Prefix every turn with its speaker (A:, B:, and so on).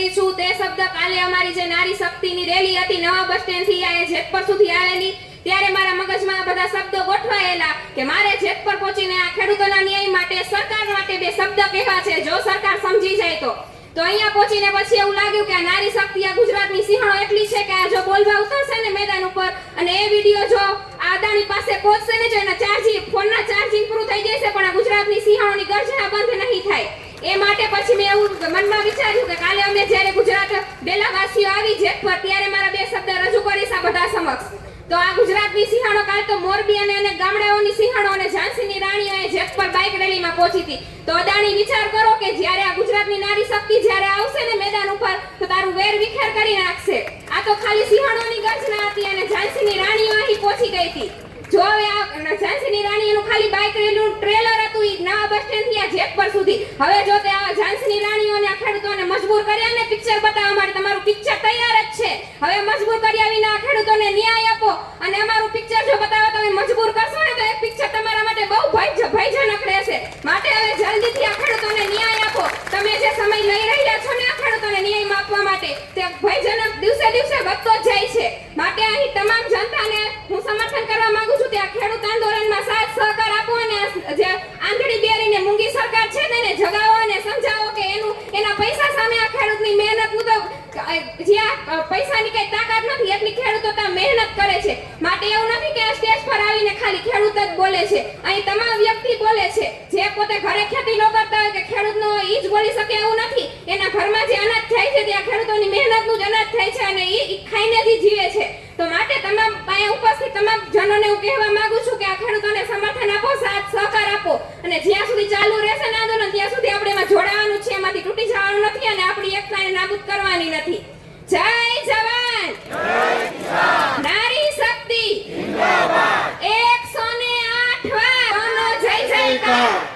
A: રહી છું તે શબ્દ કાલે અમારી જે નારી શક્તિની રેલી હતી નવા બસ સ્ટેન્ડ થી આ જેતપર સુધી આવેલી ત્યારે મારા મગજમાં આ બધા શબ્દો ગોઠવાયેલા કે મારે જેતપર પહોંચીને આ ખેડૂતોના ન્યાય માટે સરકાર માટે બે શબ્દ કહેવા છે જો સરકાર સમજી જાય તો અહીંયા પહોંચીને પછી એવું લાગ્યું કે આ નારી શક્તિ આ ગુજરાતની સિંહણો એટલી છે કે આ જો બોલવા ઉતરશે ને મેદાન ઉપર અને એ વિડિયો જો આ અદાણી પાસે પહોંચશે ને જો એના ચાર્જિંગ ફોનના ચાર્જિંગ પૂરું થઈ જશે પણ આ ગુજરાતની સિંહણોની ગર્જના બંધ નહીં થાય એ માટે પછી મેં એવું મનમાં વિચાર્યું કે કાલે અમે જ્યારે ગુજરાત બેલાવાસીઓ આવી જેતપર ત્યારે મારા બે શબ્દ રજૂ કરીશ આ બધા સમક્ષ તો આ ગુજરાતની સિંહણો કાલ તો મોરબી અને ગામડાઓની સિંહણો અને ઝાંસીની રાણીઓએ જેતપર બાઇક રેલીમાં પહોંચી હતી તો અદાણી વિચાર કરો કે જ્યારે આ ગુજરાતની નારી શક્તિ જ્યારે આવશે ને મેદાન ઉપર તો તારું વેર વિખેર કરી નાખશે આ તો ખાલી સિંહણોની ગર્જના હતી અને ઝાંસીની રાણીઓ અહીં પહોંચી ગઈ હતી જો હવે આ ઝાંસીની રાણીઓનું ખાલી બાઇક રેલીનું ટ્રેલર હતું ઈ નવા બસ સ્ટેન્ડ થી આ જેતપર સુધી હવે જો તે આ ઝાંસીની રાણીઓને આ ખેડૂતોને મજબૂર કર્યા ને પિક્ચર બતાવવા માટે તમારું પિક્ચર તૈયાર જ છે હવે મજબૂર કર્યા વિના આ ખેડૂતોને ન્યાય આપો અને અમારું પિક્ચર જો બતાવવા તમે મજબૂર કરશો ને તો એ પિક્ચર તમારા માટે બહુ ભયજનક રહેશે માટે હવે જલ્દીથી આ ખેડૂતોને ન્યાય આપો તમે જે સમય લઈ રહ્યા છો ને આ ખેડૂતોને ન્યાય આપવા માટે તે ભયજનક દિવસે દિવસે વધતો જ જાય છે માટે અહીં તમામ જનતાને હું સમર્થન કરવા માંગુ છું કે આ ખેડૂત આંદોલનમાં સાથ સહકાર આપો અને જે આંધળી બેરીને મૂંગી સરકાર છે તેને જગાવો અને સમજાવો કે એના પૈસા સામે આ ખેડૂતની મહેનતનું તો જ્યાં પૈસાની કઈ તાકાત નથી એટલી ખેડૂતો તો મહેનત કરે છે માટે એવું નથી કે આ સ્ટેજ પર આવીને ખાલી ખેડૂત જ બોલે છે અહીં તમામ વ્યક્તિ બોલે છે જે પોતે ઘરે ખેતી ન કરતા હોય કે ખેડૂતનો ઈ જ બોલી શકે એવું નથી એના ઘરમાં જે અનાજ થાય છે ત્યાં ખેડૂતોની મહેનતનું જ અનાજ થાય છે અને ઈ ખાઈને જ જીવે છે તો માટે તમામ અહીંયા ઉપસ્થિત તમામ જનોને હું કહેવા માંગુ છું કે આ ખેડૂતોને સમર્થન આપો સાથ સહકાર આપો અને જ્યાં સુધી ચાલુ રહેશે ને આંદોલન ત્યાં સુધી આપણે એમાં જોડાવાનું છે એમાંથી તૂટી જવાનું નથી અને આપણી એકતાને નાબૂદ કરવાની નથી જય જવાન જય કિસાન નારી શક્તિ જિંદાબાદ 108 વાર જય જયકાર